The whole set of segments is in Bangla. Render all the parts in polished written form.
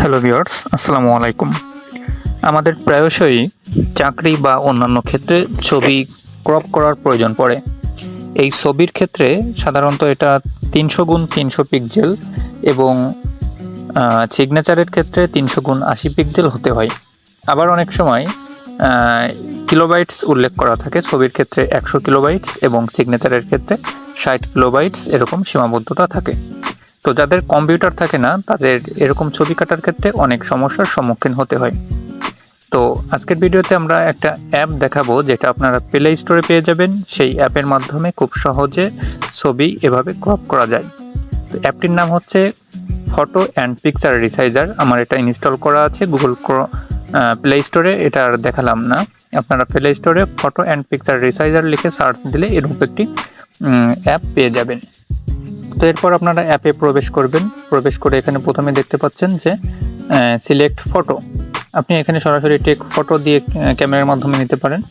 হ্যালো ভিউয়ার্স, আসসালামু আলাইকুম। আমাদের প্রায়শই চাকরি বা অন্যান্য ক্ষেত্রে ছবি ক্রপ করার প্রয়োজন পড়ে। এই ছবির ক্ষেত্রে সাধারণত এটা 300x300 পিক্সেল এবং সিগনেচারের ক্ষেত্রে 300x80 পিক্সেল হতে হয়। আবার অনেক সময় কিলোবাইটস উল্লেখ করা থাকে। ছবির ক্ষেত্রে 100 কিলোবাইটস এবং সিগনেচারের ক্ষেত্রে 60 কিলোবাইটস এরকম সীমাবদ্ধতা থাকে। তো যাদের কম্পিউটার থাকে না তাদের এরকম ছবি কাটার ক্ষেত্রে অনেক সমস্যার সম্মুখীন হতে হয়। তো আজকের ভিডিওতে আমরা একটা অ্যাপ দেখাবো যেটা আপনারা প্লে স্টোরে পেয়ে যাবেন। সেই অ্যাপের মাধ্যমে খুব সহজে ছবি এভাবে ক্রপ করা যায়। তো অ্যাপটির নাম হচ্ছে ফটো অ্যান্ড পিকচার রিসাইজার। আমার এটা ইনস্টল করা আছে গুগল প্লে স্টোরে, এটা আর দেখালাম না। আপনারা প্লে স্টোরে ফটো অ্যান্ড পিকচার রিসাইজার লিখে সার্চ দিলে এরকম একটি অ্যাপ পেয়ে যাবেন। তো এরপর আপনারা অ্যাপে প্রবেশ করবেন। প্রবেশ করে এখানে প্রথমে দেখতে পাচ্ছেন যে সিলেক্ট ফটো। আপনি এখানে সরাসরি টেক ফটো দিয়ে ক্যামেরার মাধ্যমে নিতে পারেন।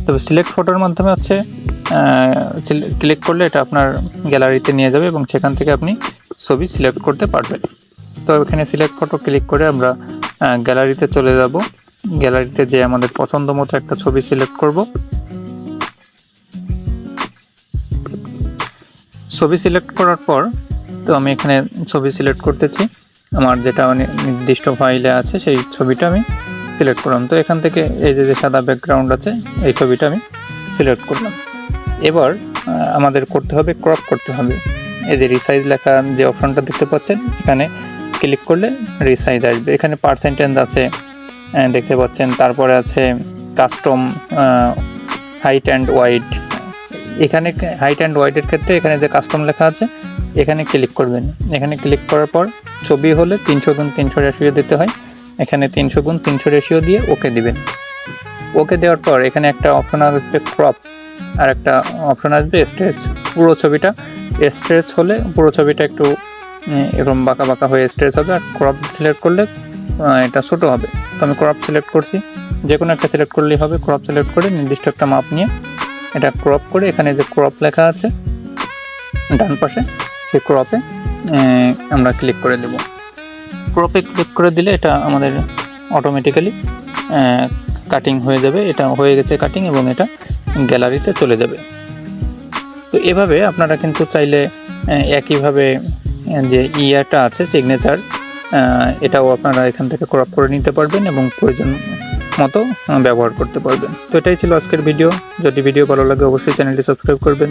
তবে সিলেক্ট ফটোর মাধ্যমে হচ্ছে ক্লিক করলে এটা আপনার গ্যালারিতে নিয়ে যাবে এবং সেখান থেকে আপনি ছবি সিলেক্ট করতে পারবেন। তো এখানে সিলেক্ট ফটো ক্লিক করে আমরা গ্যালারিতে চলে যাব। গ্যালারিতে যে আমাদের পছন্দ মতো একটা ছবি সিলেক্ট করব। ছবি সিলেক্ট করার পর তো আমি এখানে ছবি সিলেক্ট করতেছি। আমার যেটা নির্দিষ্ট ফাইলে আছে সেই ছবিটা আমি সিলেক্ট করলাম। তো এখান থেকে এই যে সাদা ব্যাকগ্রাউন্ড আছে এই ছবিটা আমি সিলেক্ট করলাম। এবার আমাদের করতে হবে ক্রপ করতে হবে। এই যে রিসাইজ লেখা যে অপশনটা দেখতে পাচ্ছেন, এখানে ক্লিক করলে রিসাইজ আসবে। এখানে পার্সেন্টেজ আছে দেখতে পাচ্ছেন, তারপরে আছে কাস্টম হাইট অ্যান্ড ওয়াইড। এখানে হাইট অ্যান্ড ওয়াইডের ক্ষেত্রে এখানে যে কাস্টম লেখা আছে এখানে ক্লিক করবেন। এখানে ক্লিক করার পর ছবি হলে 300x300 রেশিও দিতে হয়। এখানে 300x300 রেশিও দিয়ে ওকে দিবেন। ওকে দেওয়ার পর এখানে একটা অপশন আসবে ক্রপ, আর একটা অপশন আসবে স্ট্রেচ। পুরো ছবিটা স্ট্রেচ হলে পুরো ছবিটা একটু এরকম বাঁকা বাঁকা হয়ে স্ট্রেচ হবে, আর ক্রপ সিলেক্ট করলে এটা ছোটো হবে। তো আমি ক্রপ সিলেক্ট করছি, যে কোনো একটা সিলেক্ট করলেই হবে। ক্রপ সিলেক্ট করে নির্দিষ্ট একটা মাপ নিয়ে এটা ক্রপ করে এখানে যে ক্রপ লেখা আছে ডান পাশে সেই ক্রপে আমরা ক্লিক করে দেব। ক্রপে ক্লিক করে দিলে এটা আমাদের অটোমেটিক্যালি কাটিং হয়ে যাবে। এটা হয়ে গেছে কাটিং এবং এটা গ্যালারিতে চলে যাবে। তো এভাবে আপনারা কিন্তু চাইলে একইভাবে যে ইয়াটা আছে সিগনেচার, এটাও আপনারা এখান থেকে ক্রপ করে নিতে পারবেন এবং প্রয়োজন মতো ব্যবহার করতে পারবেন। তো এটাই ছিল আজকের ভিডিও। যদি ভিডিও ভালো লাগে অবশ্যই চ্যানেলটি সাবস্ক্রাইব করবেন।